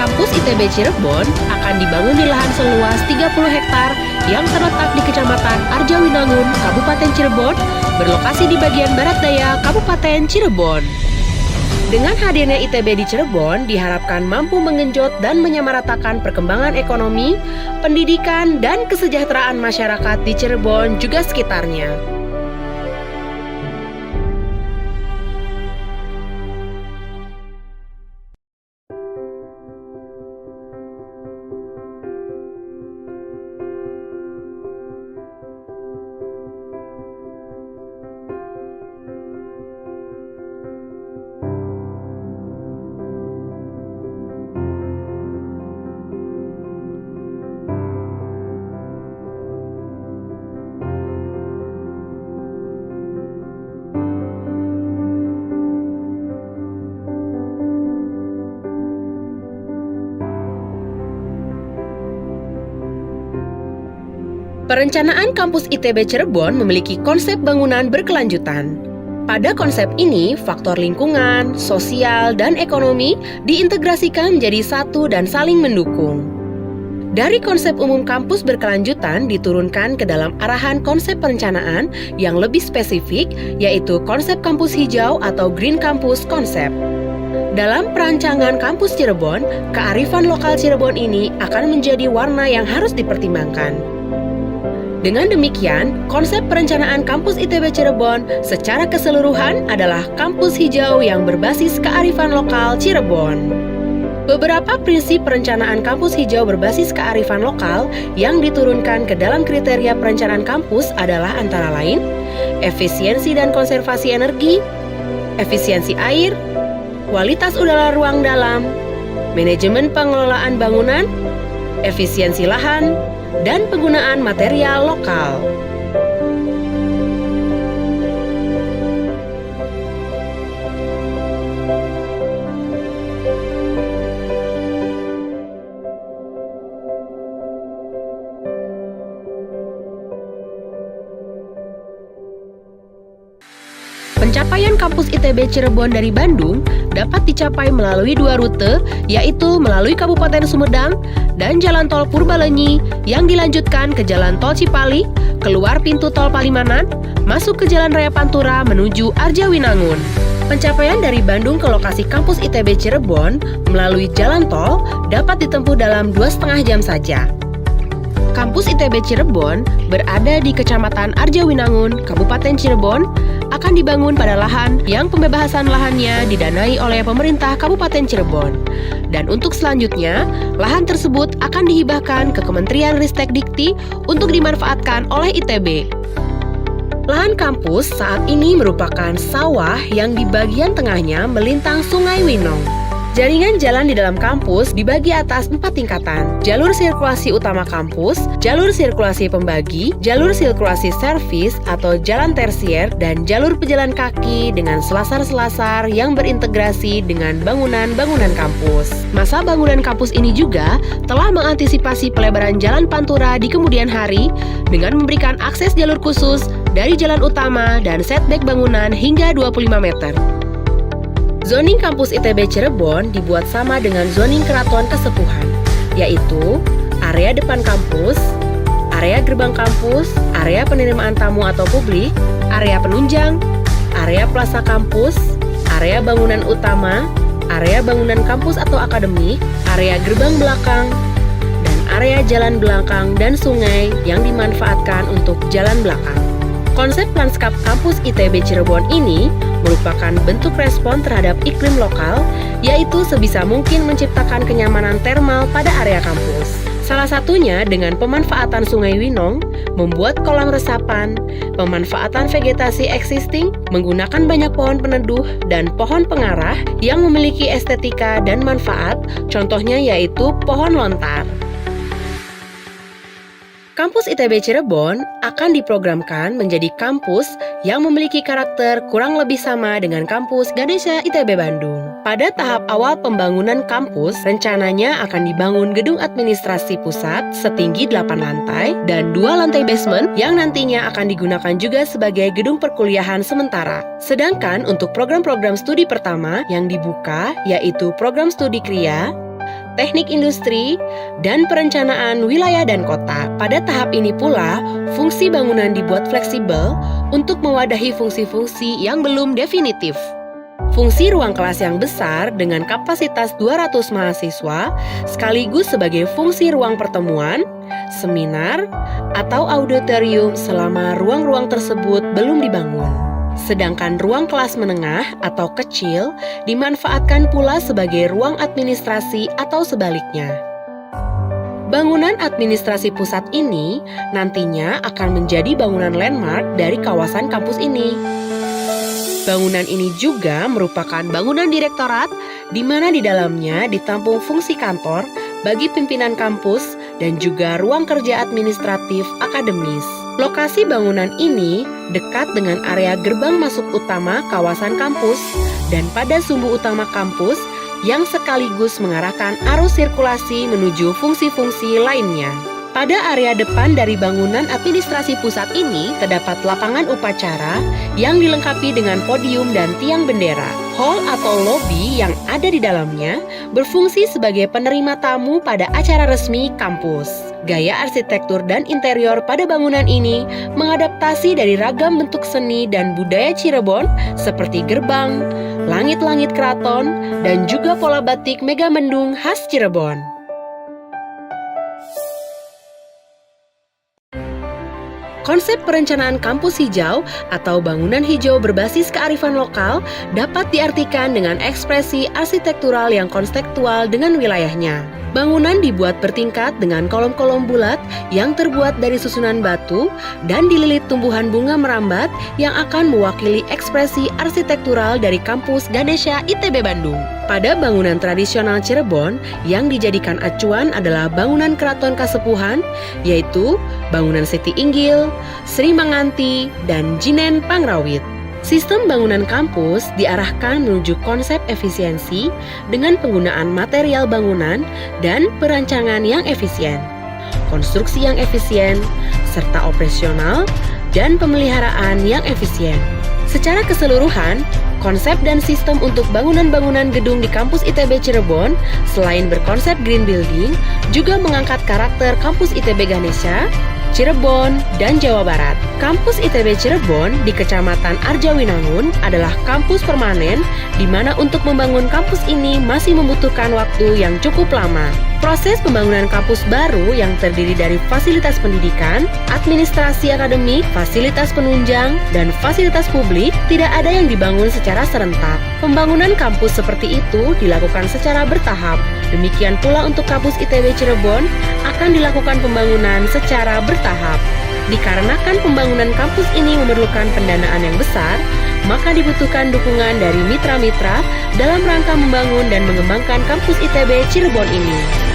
Kampus ITB Cirebon akan dibangun di lahan seluas 30 hektar yang terletak di Kecamatan Arjawinangun, Kabupaten Cirebon, berlokasi di bagian barat daya Kabupaten Cirebon. Dengan hadirnya ITB di Cirebon diharapkan mampu menggenjot dan menyamaratakan perkembangan ekonomi, pendidikan, dan kesejahteraan masyarakat di Cirebon juga sekitarnya. Perencanaan Kampus ITB Cirebon memiliki konsep bangunan berkelanjutan. Pada konsep ini, faktor lingkungan, sosial, dan ekonomi diintegrasikan menjadi satu dan saling mendukung. Dari konsep umum kampus berkelanjutan diturunkan ke dalam arahan konsep perencanaan yang lebih spesifik, yaitu konsep kampus hijau atau Green Campus Concept. Dalam perancangan kampus Cirebon, kearifan lokal Cirebon ini akan menjadi warna yang harus dipertimbangkan. Dengan demikian, konsep perencanaan kampus ITB Cirebon secara keseluruhan adalah kampus hijau yang berbasis kearifan lokal Cirebon. Beberapa prinsip perencanaan kampus hijau berbasis kearifan lokal yang diturunkan ke dalam kriteria perencanaan kampus adalah antara lain efisiensi dan konservasi energi, efisiensi air, kualitas udara ruang dalam, manajemen pengelolaan bangunan, efisiensi lahan, dan penggunaan material lokal. Pencapaian kampus ITB Cirebon dari Bandung dapat dicapai melalui dua rute, yaitu melalui Kabupaten Sumedang dan Jalan Tol Purbalenyi yang dilanjutkan ke Jalan Tol Cipali, keluar pintu Tol Palimanan, masuk ke Jalan Raya Pantura menuju Arjawinangun. Pencapaian dari Bandung ke lokasi kampus ITB Cirebon melalui jalan tol dapat ditempuh dalam 2,5 jam saja. Kampus ITB Cirebon berada di Kecamatan Arjawinangun, Kabupaten Cirebon, akan dibangun pada lahan yang pembebasan lahannya didanai oleh pemerintah Kabupaten Cirebon. Dan untuk selanjutnya, lahan tersebut akan dihibahkan ke Kementerian Ristek Dikti untuk dimanfaatkan oleh ITB. Lahan kampus saat ini merupakan sawah yang di bagian tengahnya melintang Sungai Winong. Jaringan jalan di dalam kampus dibagi atas 4 tingkatan: jalur sirkulasi utama kampus, jalur sirkulasi pembagi, jalur sirkulasi servis atau jalan tersier, dan jalur pejalan kaki dengan selasar-selasar yang berintegrasi dengan bangunan-bangunan kampus. Masa bangunan kampus ini juga telah mengantisipasi pelebaran jalan Pantura di kemudian hari dengan memberikan akses jalur khusus dari jalan utama dan setback bangunan hingga 25 meter. Zoning kampus ITB Cirebon dibuat sama dengan zoning Keraton Kesepuhan, yaitu area depan kampus, area gerbang kampus, area penerimaan tamu atau publik, area penunjang, area plaza kampus, area bangunan utama, area bangunan kampus atau akademik, area gerbang belakang, dan area jalan belakang dan sungai yang dimanfaatkan untuk jalan belakang. Konsep lanskap kampus ITB Cirebon ini merupakan bentuk respon terhadap iklim lokal, yaitu sebisa mungkin menciptakan kenyamanan termal pada area kampus. Salah satunya dengan pemanfaatan Sungai Winong, membuat kolam resapan, pemanfaatan vegetasi existing, menggunakan banyak pohon peneduh dan pohon pengarah yang memiliki estetika dan manfaat, contohnya yaitu pohon lontar. Kampus ITB Cirebon akan diprogramkan menjadi kampus yang memiliki karakter kurang lebih sama dengan kampus Ganesha ITB Bandung. Pada tahap awal pembangunan kampus, rencananya akan dibangun gedung administrasi pusat setinggi 8 lantai dan 2 lantai basement yang nantinya akan digunakan juga sebagai gedung perkuliahan sementara. Sedangkan untuk program-program studi pertama yang dibuka yaitu program studi Kria, teknik industri, dan perencanaan wilayah dan kota. Pada tahap ini pula, fungsi bangunan dibuat fleksibel untuk mewadahi fungsi-fungsi yang belum definitif. Fungsi ruang kelas yang besar dengan kapasitas 200 mahasiswa sekaligus sebagai fungsi ruang pertemuan, seminar, atau auditorium selama ruang-ruang tersebut belum dibangun. Sedangkan ruang kelas menengah atau kecil dimanfaatkan pula sebagai ruang administrasi atau sebaliknya. Bangunan administrasi pusat ini nantinya akan menjadi bangunan landmark dari kawasan kampus ini. Bangunan ini juga merupakan bangunan direktorat di mana di dalamnya ditampung fungsi kantor bagi pimpinan kampus dan juga ruang kerja administratif akademis. Lokasi bangunan ini dekat dengan area gerbang masuk utama kawasan kampus dan pada sumbu utama kampus yang sekaligus mengarahkan arus sirkulasi menuju fungsi-fungsi lainnya. Pada area depan dari bangunan administrasi pusat ini terdapat lapangan upacara yang dilengkapi dengan podium dan tiang bendera. Hall atau lobi yang ada di dalamnya berfungsi sebagai penerima tamu pada acara resmi kampus. Gaya arsitektur dan interior pada bangunan ini mengadaptasi dari ragam bentuk seni dan budaya Cirebon seperti gerbang, langit-langit keraton, dan juga pola batik Megamendung khas Cirebon. Konsep perencanaan kampus hijau atau bangunan hijau berbasis kearifan lokal dapat diartikan dengan ekspresi arsitektural yang konseptual dengan wilayahnya. Bangunan dibuat bertingkat dengan kolom-kolom bulat yang terbuat dari susunan batu dan dililit tumbuhan bunga merambat yang akan mewakili ekspresi arsitektural dari kampus Ganesha ITB Bandung. Pada bangunan tradisional Cirebon yang dijadikan acuan adalah bangunan keraton kasepuhan, yaitu bangunan Siti Inggil, Sri Manganti, dan Jinen Pangrawit. Sistem bangunan kampus diarahkan menuju konsep efisiensi dengan penggunaan material bangunan dan perancangan yang efisien, konstruksi yang efisien, serta operasional dan pemeliharaan yang efisien. Secara keseluruhan, konsep dan sistem untuk bangunan-bangunan gedung di kampus ITB Cirebon selain berkonsep green building, juga mengangkat karakter kampus ITB Ganesha, Cirebon, dan Jawa Barat. Kampus ITB Cirebon di Kecamatan Arjawinangun adalah kampus permanen di mana untuk membangun kampus ini masih membutuhkan waktu yang cukup lama. Proses pembangunan kampus baru yang terdiri dari fasilitas pendidikan, administrasi akademik, fasilitas penunjang, dan fasilitas publik tidak ada yang dibangun secara serentak. Pembangunan kampus seperti itu dilakukan secara bertahap. Demikian pula untuk kampus ITB Cirebon akan dilakukan pembangunan secara bertahap. Dikarenakan pembangunan kampus ini memerlukan pendanaan yang besar, maka dibutuhkan dukungan dari mitra-mitra dalam rangka membangun dan mengembangkan kampus ITB Cirebon ini.